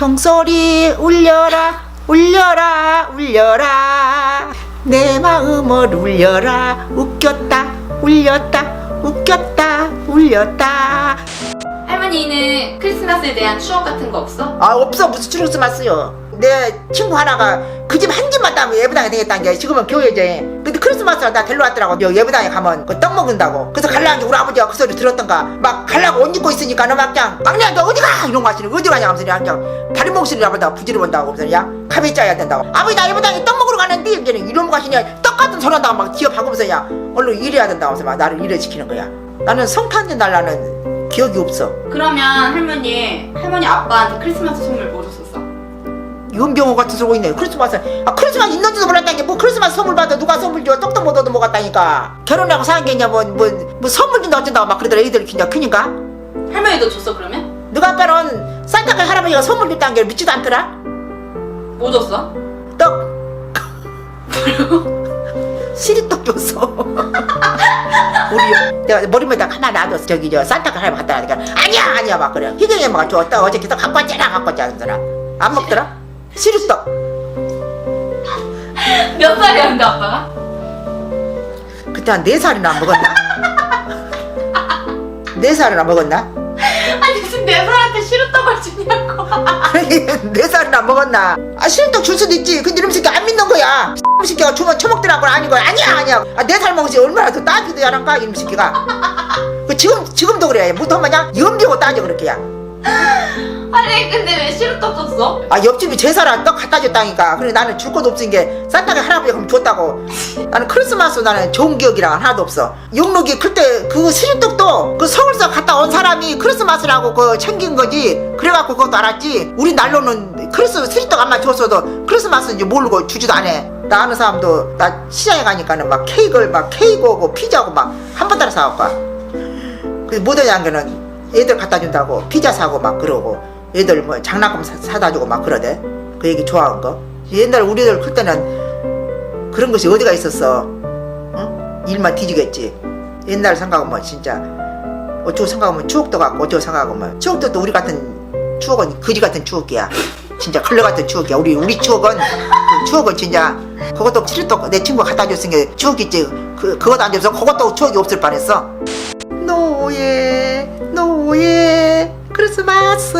종소리 울려라 울려라 울려라 내 마음을 울려라 웃겼다 울렸다 웃겼다 울렸다. 할머니는 크리스마스에 대한 추억 같은 거 없어? 아 없어. 무슨 크리스마스요. 내 친구 하나가 그 집 한 집만 따면 예배당에 되겠다는 게 지금은 교회제. 근데 크리스마스에 나 데리러 왔더라고. 예배당에 가면 그 떡 먹는다고. 그래서 갈라는데 우리 아버지가 그 소리 들었던가 막 갈라고 옷 입고 있으니까 너 막 그냥 막내야 너 어디가 이런 거 하시는 어디 가냐 하면서 그냥 다른 목소리를 아버지가 부지를 본다고 그래서 야 카페 짜야 된다고. 아버지 나 예배당에 떡 먹으러 가는데 이런 거 하시냐 떡 같은 소리 한다고 막 기어 박으면서 야 얼른 일해야 된다고 해서 막 나를 일해시키는 거야. 나는 성탄절 날 나는 기억이 없어. 그러면 할머니 아빠한테 크리스마스 선물 뭐 줬었어? 윤병호 같은 소리 있네. 크리스마스 크리스마스 있는지도 몰랐다는 게 뭐 크리스마스 선물 받아 누가 선물 줘. 떡도 못 얻어 먹었다니까. 결혼하고 사는 게 뭐 선물 준다 어쩐다고 막 그러더라. 애들이 그냥 크니까. 할머니도 줬어 그러면? 너가 아빠는 산타클 할아버지가 선물 줬다는 게 믿지도 않더라. 뭐 줬어? 떡 시리떡 줬어. 우리 내가 머리에다 하나 놔뒀어. 저기 저 산타클 할아버지 갖다 놔니까 아니야 막 그래. 희경이 엄마가 줬다. 어저께 또 갖고 왔잖아 갖고 왔잖아 그러더라. 안 먹더라. 시리떡. 몇 살이었는데 아빠가? 그때 한 4살이나 먹었나? 4살이나 먹었나? 아니 무슨 4살한테 시루떡을 주냐고. 4살이나 먹었나? 시루떡 줄 수도 있지. 근데 이놈 새끼 안 믿는 거야. 이놈 새끼가 주면 처먹더라고. 아닌 거야. 아니야 4살 먹었지 얼마나 더 따지도 야란가 이놈 새끼가. 지금도 그래. 무슨 마냥 염려고 따져 그렇게야. 아니 근데 왜 시루떡 줬어? 옆집이 제사라 떡 갖다 줬다니까. 그래 나는 줄 것도 없은 게 산타가 할아버지가 그럼 줬다고. 나는 크리스마스 나는 좋은 기억이랑 하나도 없어. 영록이 클때 그 시루떡도 그 서울서 갔다 온 사람이 크리스마스라고 그 챙긴 거지. 그래갖고 그것도 알았지. 우리 날로는 크리스마스 시루떡 안만 줬어도 크리스마스인지 모르고 주지도 않아. 나 아는 사람도 나 시장에 가니까는 막 케이크하고 피자하고 막 한 번 따라 사갖고. 그 못하냐는 거는 애들 갖다 준다고 피자 사고 막 그러고 애들 뭐 장난감 사다 주고 막 그러대. 그 얘기 좋아한 거. 옛날 우리들 클 때는 그런 것이 어디가 있었어. 응? 일만 뒤지겠지. 옛날 생각하면 진짜 어쩌고 생각하면 추억도 같고 어쩌고 생각하면 추억도 또 우리 같은 추억은 거지 같은 추억이야. 진짜 클레 같은 추억이야. 우리 추억은 추억은 진짜 그것도 시루떡 내 친구가 갖다 줬으니까 추억이지. 그것도 안 줘서 그것도 추억이 없을 뻔했어. 노예 크리스마스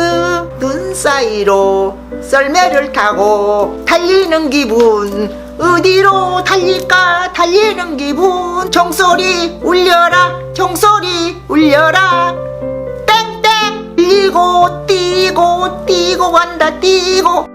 눈 사이로 썰매를 타고 달리는 기분 어디로 달릴까 달리는 기분 종소리 울려라 종소리 울려라 땡땡 뛰고 간다 뛰고